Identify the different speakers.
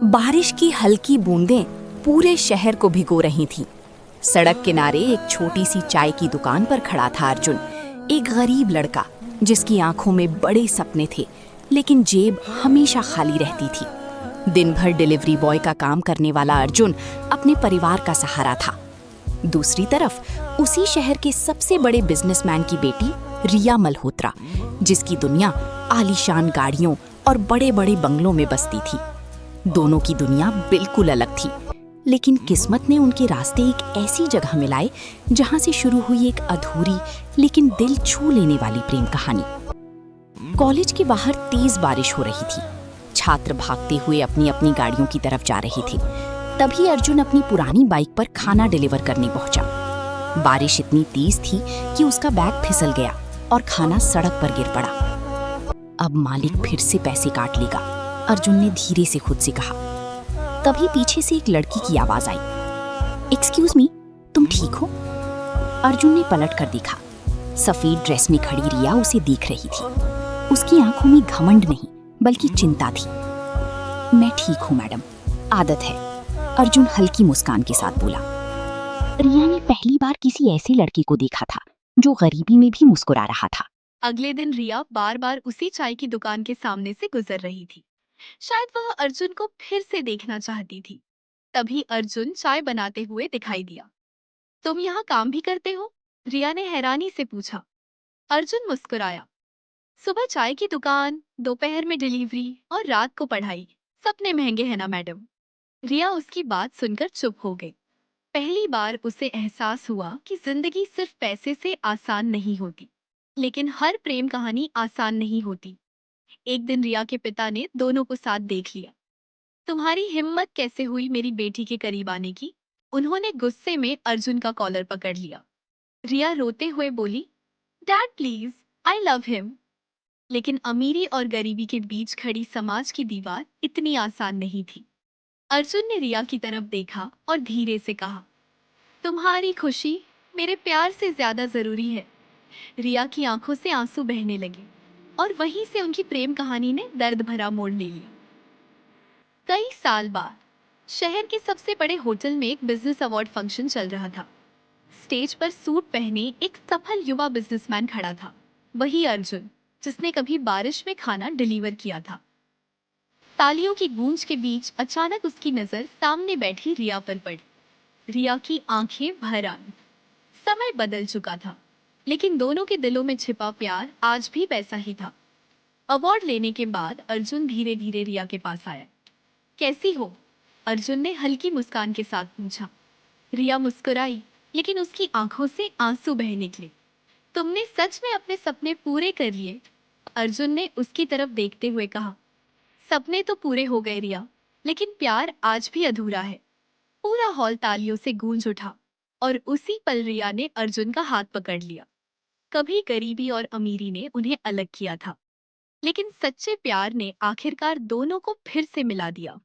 Speaker 1: बारिश की हल्की बूंदें पूरे शहर को भिगो रही थीं। सड़क किनारे एक छोटी सी चाय की दुकान पर खड़ा था अर्जुन, एक गरीब लड़का जिसकी आंखों में बड़े सपने थे, लेकिन जेब हमेशा खाली रहती थी। दिन भर डिलीवरी बॉय का काम करने वाला अर्जुन अपने परिवार का सहारा था। दूसरी तरफ उसी शहर के सबसे बड़े बिजनेसमैन की बेटी रिया मल्होत्रा, जिसकी दुनिया आलीशान गाड़ियों और बड़े-बड़े बंगलों में बसती थी। दोनों की दुनिया बिल्कुल अलग थी, लेकिन किस्मत ने उनके रास्ते एक ऐसी जगह मिलाए जहां से शुरू हुई एक अधूरी लेकिन दिल छू लेने वाली प्रेम कहानी। कॉलेज के बाहर तेज बारिश हो रही थी। छात्र भागते हुए अपनी अपनी गाड़ियों की तरफ जा रहे थे। तभी अर्जुन अपनी पुरानी बाइक पर खाना डिलीवर करने पहुंचा। बारिश इतनी तेज थी कि उसका बैग फिसल गया और खाना सड़क पर गिर पड़ा। अब मालिक फिर से पैसे काट लेगा, अर्जुन ने धीरे से खुद से कहा। तभी पीछे से एक लड़की की आवाज आई, एक्सक्यूज मी, तुम ठीक हो? अर्जुन ने पलट कर देखा। सफेद ड्रेस में खड़ी रिया उसे देख रही थी। उसकी आंखों में घमंड नहीं बल्कि चिंता थी। मैं ठीक हूँ मैडम, आदत है, अर्जुन हल्की मुस्कान के साथ बोला। रिया ने पहली बार किसी ऐसे लड़के को देखा था जो गरीबी में भी मुस्कुरा रहा था।
Speaker 2: अगले दिन रिया बार बार उसी चाय की दुकान के सामने से गुजर रही थी। शायद वह अर्जुन को फिर से देखना चाहती थी। तभी अर्जुन चाय बनाते हुए दिखाई दिया। तुम यहाँ काम भी करते हो? रिया ने हैरानी से पूछा। अर्जुन मुस्कुराया। सुबह चाय की दुकान, दोपहर में डिलीवरी और रात को पढ़ाई, सपने महंगे हैं ना मैडम। रिया उसकी बात सुनकर चुप हो गई। पहली बार उसे एहसास हुआ कि जिंदगी सिर्फ पैसे से आसान नहीं होती, लेकिन हर प्रेम कहानी आसान नहीं होती। एक दिन रिया के पिता ने दोनों को साथ देख लिया। तुम्हारी हिम्मत कैसे हुई मेरी बेटी के करीब आने की? उन्होंने गुस्से में अर्जुन का कॉलर पकड़ लिया। रिया रोते हुए बोली, dad please, I love him. लेकिन अमीरी और गरीबी के बीच खड़ी समाज की दीवार इतनी आसान नहीं थी। अर्जुन ने रिया की तरफ देखा और धीरे से कहा, तुम्हारी खुशी मेरे प्यार से ज्यादा जरूरी है। रिया की आंखों से आंसू बहने लगे और वहीं से उनकी प्रेम कहानी ने दर्द भरा मोड़ ले लिया। कई साल बाद शहर के सबसे बड़े होटल में एक बिजनेस अवार्ड फंक्शन चल रहा था। स्टेज पर सूट पहने एक सफल युवा बिजनेसमैन खड़ा था, वही अर्जुन जिसने कभी बारिश में खाना डिलीवर किया था। तालियों की गूंज के बीच अचानक उसकी नजर सामने बैठी रिया पर पड़ी। रिया की आंखें भर आई। समय बदल चुका था, लेकिन दोनों के दिलों में छिपा प्यार आज भी वैसा ही था। अवार्ड लेने के बाद अर्जुन धीरे धीरे रिया के पास आया। कैसी हो? अर्जुन ने हल्की मुस्कान के साथ पूछा। रिया मुस्कुराई, लेकिन उसकी आंखों से आंसू बह निकले। तुमने सच में अपने सपने पूरे कर लिए? अर्जुन ने उसकी तरफ देखते हुए कहा। सपने तो पूरे हो गए रिया, लेकिन प्यार आज भी अधूरा है। पूरा हॉल तालियों से गूंज उठा और उसी पल रिया ने अर्जुन का हाथ पकड़ लिया। कभी गरीबी और अमीरी ने उन्हें अलग किया था, लेकिन सच्चे प्यार ने आखिरकार दोनों को फिर से मिला दिया।